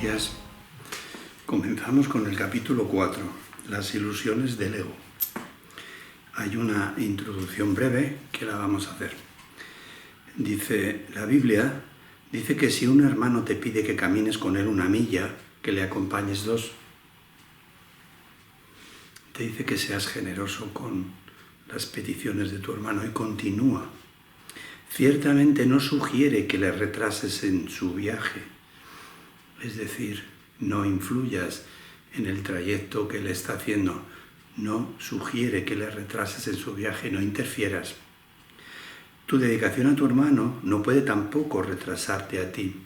días. Comenzamos con el capítulo 4, las ilusiones del ego. Hay una introducción breve que la vamos a hacer. Dice, la Biblia dice que si un hermano te pide que camines con él 1 milla, que le acompañes 2. Te dice que seas generoso con las peticiones de tu hermano y continúa. Ciertamente no sugiere que le retrases en su viaje, es decir, no influyas en el trayecto que él está haciendo, no sugiere que le retrases en su viaje, no interfieras. Tu dedicación a tu hermano no puede tampoco retrasarte a ti.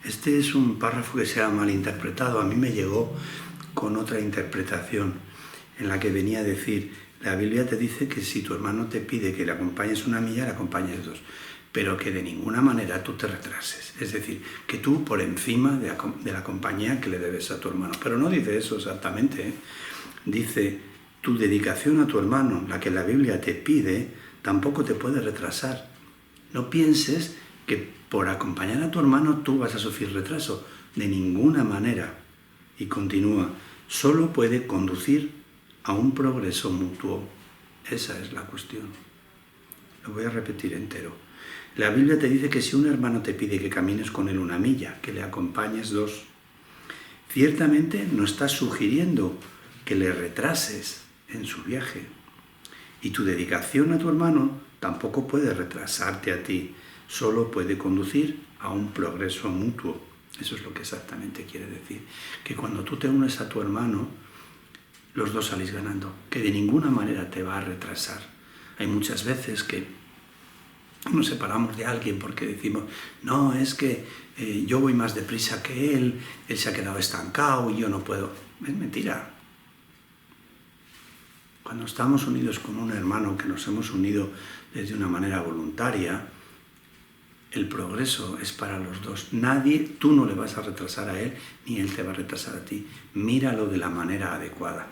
Este es un párrafo que se ha malinterpretado, a mí me llegó con otra interpretación en la que venía a decir, la Biblia te dice que si tu hermano te pide que le acompañes 1 milla, le acompañes 2, pero que de ninguna manera tú te retrases, es decir, que tú por encima de la compañía que le debes a tu hermano. Pero no dice eso exactamente, ¿eh? Dice, tu dedicación a tu hermano, la que la Biblia te pide, tampoco te puede retrasar. No pienses que por acompañar a tu hermano tú vas a sufrir retraso, de ninguna manera. Y continúa, solo puede conducir a un progreso mutuo. Esa es la cuestión. Lo voy a repetir entero. La Biblia te dice que si un hermano te pide que camines con él 1 milla, que le acompañes 2. Ciertamente no estás sugiriendo que le retrases en su viaje. Y tu dedicación a tu hermano tampoco puede retrasarte a ti, solo puede conducir a un progreso mutuo. Eso es lo que exactamente quiere decir. Que cuando tú te unes a tu hermano, los dos salís ganando, que de ninguna manera te va a retrasar. Hay muchas veces que nos separamos de alguien porque decimos, no, es que yo voy más deprisa que él se ha quedado estancado y yo no puedo. Es mentira. Cuando estamos unidos con un hermano, que nos hemos unido desde una manera voluntaria, el progreso es para los dos. Tú no le vas a retrasar a él, ni él te va a retrasar a ti. Míralo de la manera adecuada.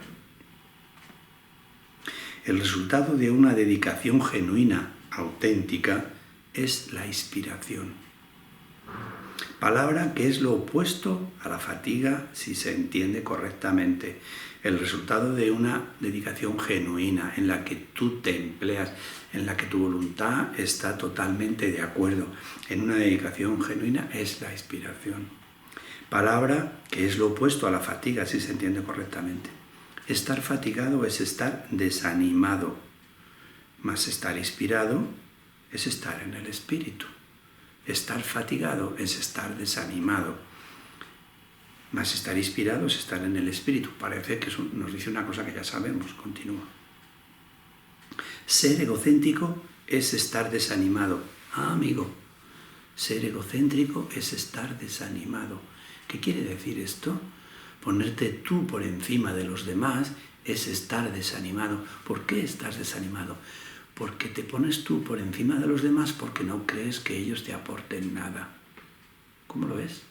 El resultado de una dedicación genuina, auténtica, es la inspiración. Palabra que es lo opuesto a la fatiga si se entiende correctamente. El resultado de una dedicación genuina en la que tú te empleas, en la que tu voluntad está totalmente de acuerdo. En una dedicación genuina es la inspiración. Palabra que es lo opuesto a la fatiga si se entiende correctamente. Estar fatigado es estar desanimado, mas estar inspirado es estar en el espíritu. Estar fatigado es estar desanimado, mas estar inspirado es estar en el espíritu. Parece que eso nos dice una cosa que ya sabemos. Continúa. Ser egocéntrico es estar desanimado. Amigo, ser egocéntrico es estar desanimado. ¿Qué quiere decir esto? Ponerte tú por encima de los demás es estar desanimado. ¿Por qué estás desanimado? Porque te pones tú por encima de los demás porque no crees que ellos te aporten nada. ¿Cómo lo ves?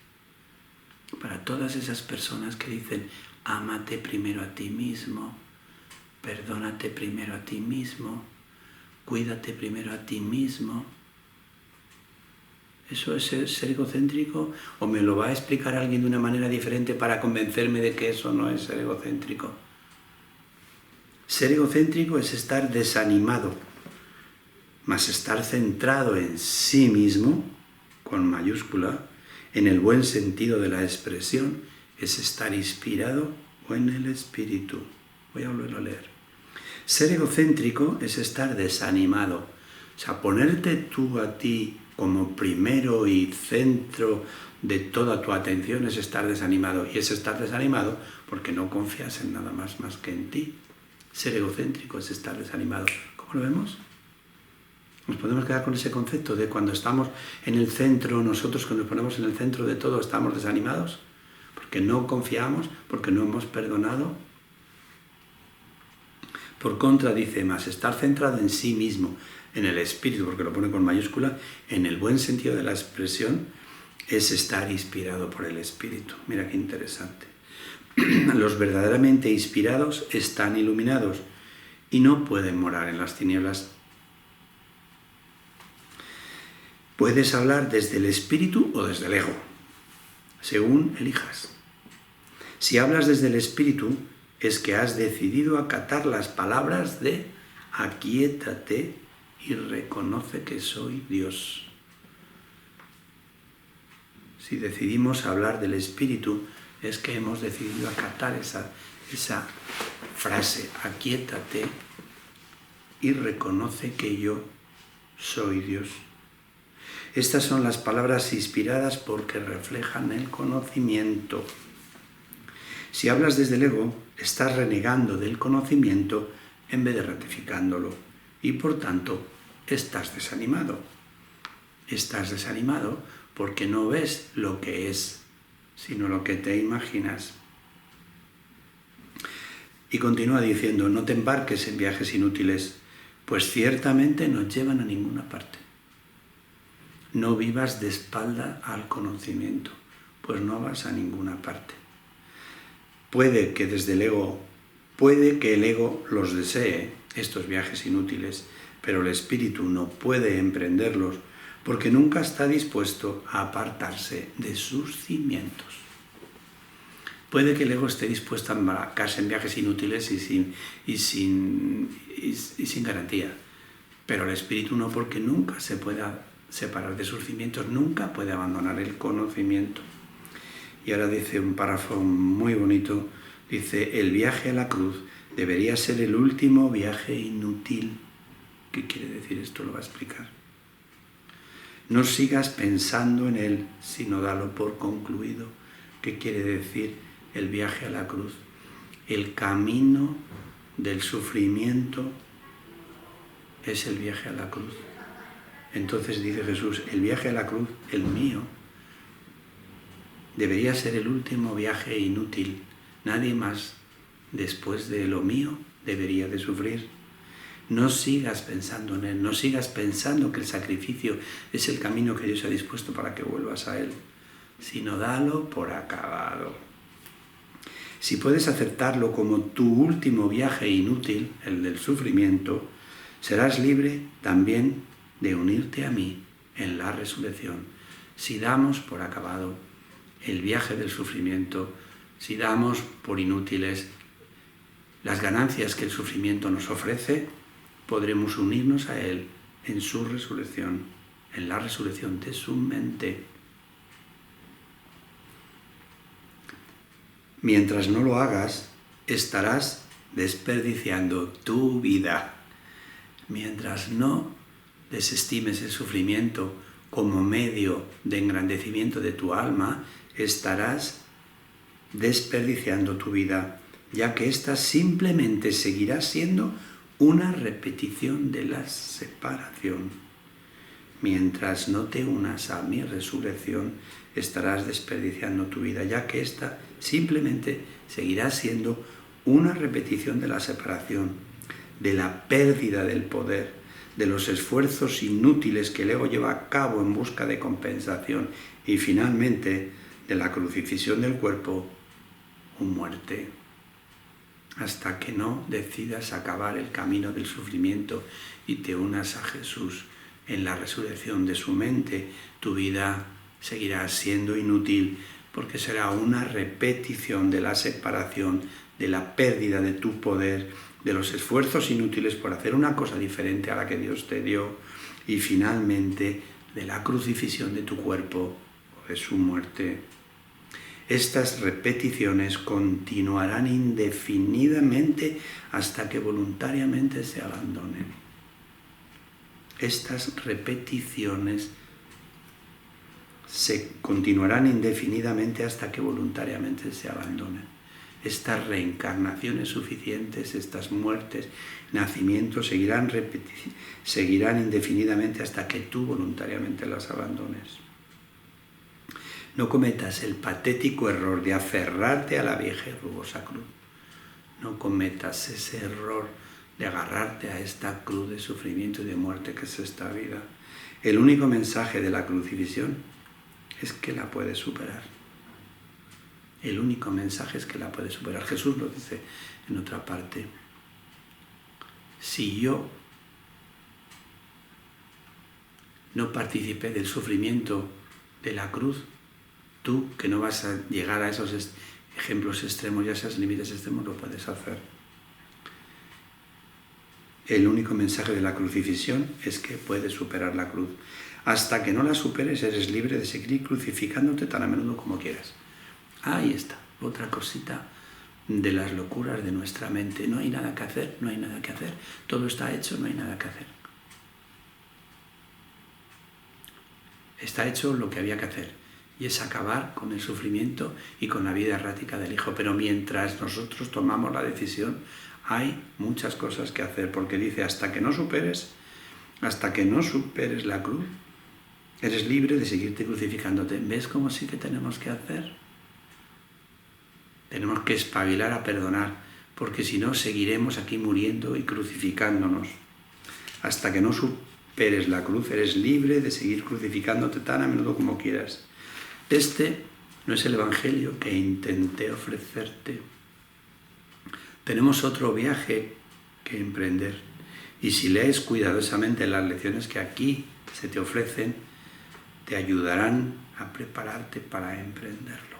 Para todas esas personas que dicen, ámate primero a ti mismo, perdónate primero a ti mismo, cuídate primero a ti mismo. ¿Eso es ser egocéntrico? ¿O me lo va a explicar alguien de una manera diferente para convencerme de que eso no es ser egocéntrico? Ser egocéntrico es estar desanimado, mas estar centrado en sí mismo, con mayúscula, en el buen sentido de la expresión, es estar inspirado o en el espíritu. Voy a volverlo a leer. Ser egocéntrico es estar desanimado. O sea, ponerte tú a ti como primero y centro de toda tu atención es estar desanimado. Y es estar desanimado porque no confías en nada más que en ti. Ser egocéntrico es estar desanimado. ¿Cómo lo vemos? Nos podemos quedar con ese concepto de cuando estamos en el centro, nosotros que nos ponemos en el centro de todo estamos desanimados, porque no confiamos, porque no hemos perdonado. Por contra, dice más, estar centrado en sí mismo, en el espíritu, porque lo pone con mayúscula, en el buen sentido de la expresión, es estar inspirado por el espíritu. Mira qué interesante. Los verdaderamente inspirados están iluminados y no pueden morar en las tinieblas. Puedes hablar desde el espíritu o desde el ego. según elijas. Si hablas desde el Espíritu, es que has decidido acatar las palabras de aquíétate y reconoce que soy Dios. Si decidimos hablar del Espíritu, es que hemos decidido acatar esa frase, aquíétate y reconoce que yo soy Dios. Estas son las palabras inspiradas porque reflejan el conocimiento. Si hablas desde el ego, estás renegando del conocimiento en vez de ratificándolo y por tanto estás desanimado. Estás desanimado porque no ves lo que es, sino lo que te imaginas. Y continúa diciendo, no te embarques en viajes inútiles, pues ciertamente no llevan a ninguna parte. No vivas de espalda al conocimiento, pues no vas a ninguna parte. Puede que el ego los desee, estos viajes inútiles, pero el espíritu no puede emprenderlos porque nunca está dispuesto a apartarse de sus cimientos. Puede que el ego esté dispuesto a embarcarse en viajes inútiles y sin garantía, pero el espíritu no, porque nunca se puede separar de sus cimientos, nunca puede abandonar el conocimiento. Y ahora dice un párrafo muy bonito, dice, el viaje a la cruz debería ser el último viaje inútil. ¿Qué quiere decir esto? Lo va a explicar. No sigas pensando en él, sino dalo por concluido. ¿Qué quiere decir el viaje a la cruz? El camino del sufrimiento es el viaje a la cruz. Entonces dice Jesús, el viaje a la cruz, el mío, debería ser el último viaje inútil. Nadie más, después de lo mío, debería de sufrir. No sigas pensando en él, no sigas pensando que el sacrificio es el camino que Dios ha dispuesto para que vuelvas a él, sino dalo por acabado. Si puedes aceptarlo como tu último viaje inútil, el del sufrimiento, serás libre también de unirte a mí en la resurrección. Si damos por acabado el viaje del sufrimiento, si damos por inútiles las ganancias que el sufrimiento nos ofrece, podremos unirnos a Él en su resurrección, en la resurrección de su mente. Mientras no lo hagas, estarás desperdiciando tu vida. Mientras no desestimes el sufrimiento como medio de engrandecimiento de tu alma, estarás desperdiciando tu vida, ya que ésta simplemente seguirá siendo una repetición de la separación. Mientras no te unas a mi resurrección, estarás desperdiciando tu vida, ya que ésta simplemente seguirá siendo una repetición de la separación, de la pérdida del poder, de los esfuerzos inútiles que el ego lleva a cabo en busca de compensación y finalmente de la crucifixión del cuerpo o muerte. Hasta que no decidas acabar el camino del sufrimiento y te unas a Jesús en la resurrección de su mente, tu vida seguirá siendo inútil porque será una repetición de la separación, de la pérdida de tu poder, de los esfuerzos inútiles por hacer una cosa diferente a la que Dios te dio y finalmente de la crucifixión de tu cuerpo o de su muerte. Estas repeticiones continuarán indefinidamente hasta que voluntariamente se abandonen. Estas repeticiones se continuarán indefinidamente hasta que voluntariamente se abandonen. Estas reencarnaciones suficientes, estas muertes, nacimientos seguirán indefinidamente hasta que tú voluntariamente las abandones. No cometas el patético error de aferrarte a la vieja y rugosa cruz. No cometas ese error de agarrarte a esta cruz de sufrimiento y de muerte que es esta vida. El único mensaje de la crucifixión es que la puedes superar. El único mensaje es que la puedes superar. Jesús lo dice en otra parte. Si yo no participé del sufrimiento de la cruz, Tú, que no vas a llegar a esos ejemplos extremos y a esos límites extremos, lo puedes hacer. El único mensaje de la crucifixión es que puedes superar la cruz. Hasta que no la superes, eres libre de seguir crucificándote tan a menudo como quieras. Ahí está, otra cosita de las locuras de nuestra mente. No hay nada que hacer, no hay nada que hacer. Todo está hecho, no hay nada que hacer. Está hecho lo que había que hacer, y es acabar con el sufrimiento y con la vida errática del Hijo. Pero mientras nosotros tomamos la decisión, hay muchas cosas que hacer, porque dice, hasta que no superes la cruz, eres libre de seguirte crucificándote. ¿Ves cómo sí que tenemos que hacer? Tenemos que espabilar a perdonar, porque si no seguiremos aquí muriendo y crucificándonos. Hasta que no superes la cruz, eres libre de seguir crucificándote tan a menudo como quieras. Este no es el Evangelio que intenté ofrecerte. Tenemos otro viaje que emprender, y si lees cuidadosamente las lecciones que aquí se te ofrecen, te ayudarán a prepararte para emprenderlo.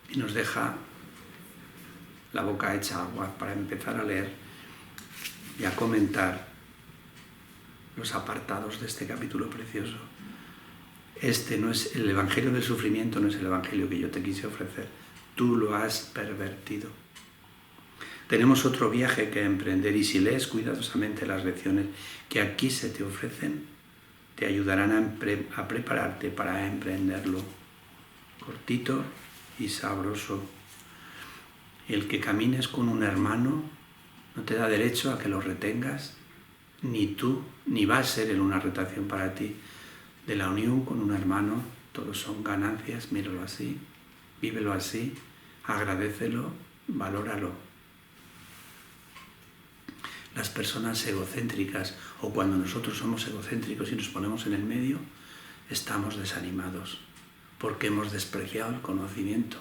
Y nos deja la boca hecha agua para empezar a leer y a comentar los apartados de este capítulo precioso. Este no es el Evangelio del sufrimiento, no es el Evangelio que yo te quise ofrecer. Tú lo has pervertido. Tenemos otro viaje que emprender, y si lees cuidadosamente las lecciones que aquí se te ofrecen, te ayudarán a prepararte para emprenderlo. Cortito y sabroso. El que camines con un hermano no te da derecho a que lo retengas, ni tú, ni va a ser en una retación para ti. De la unión con un hermano, todos son ganancias, míralo así, vívelo así, agradécelo, valóralo. Las personas egocéntricas, o cuando nosotros somos egocéntricos y nos ponemos en el medio, estamos desanimados, porque hemos despreciado el conocimiento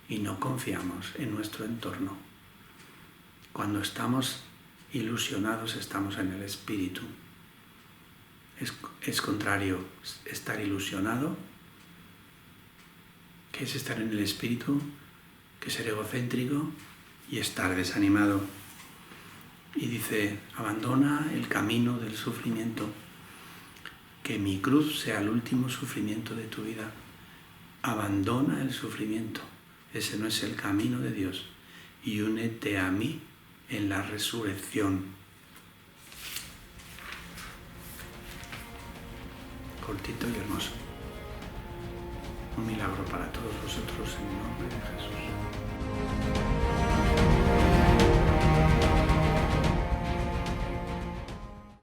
y no confiamos en nuestro entorno. Cuando estamos ilusionados, estamos en el espíritu. Es contrario estar ilusionado, que es estar en el espíritu, que es ser egocéntrico y estar desanimado. Y dice, abandona el camino del sufrimiento, que mi cruz sea el último sufrimiento de tu vida. Abandona el sufrimiento, ese no es el camino de Dios, y únete a mí en la resurrección. Cortito y hermoso. Un milagro para todos vosotros en el nombre de Jesús.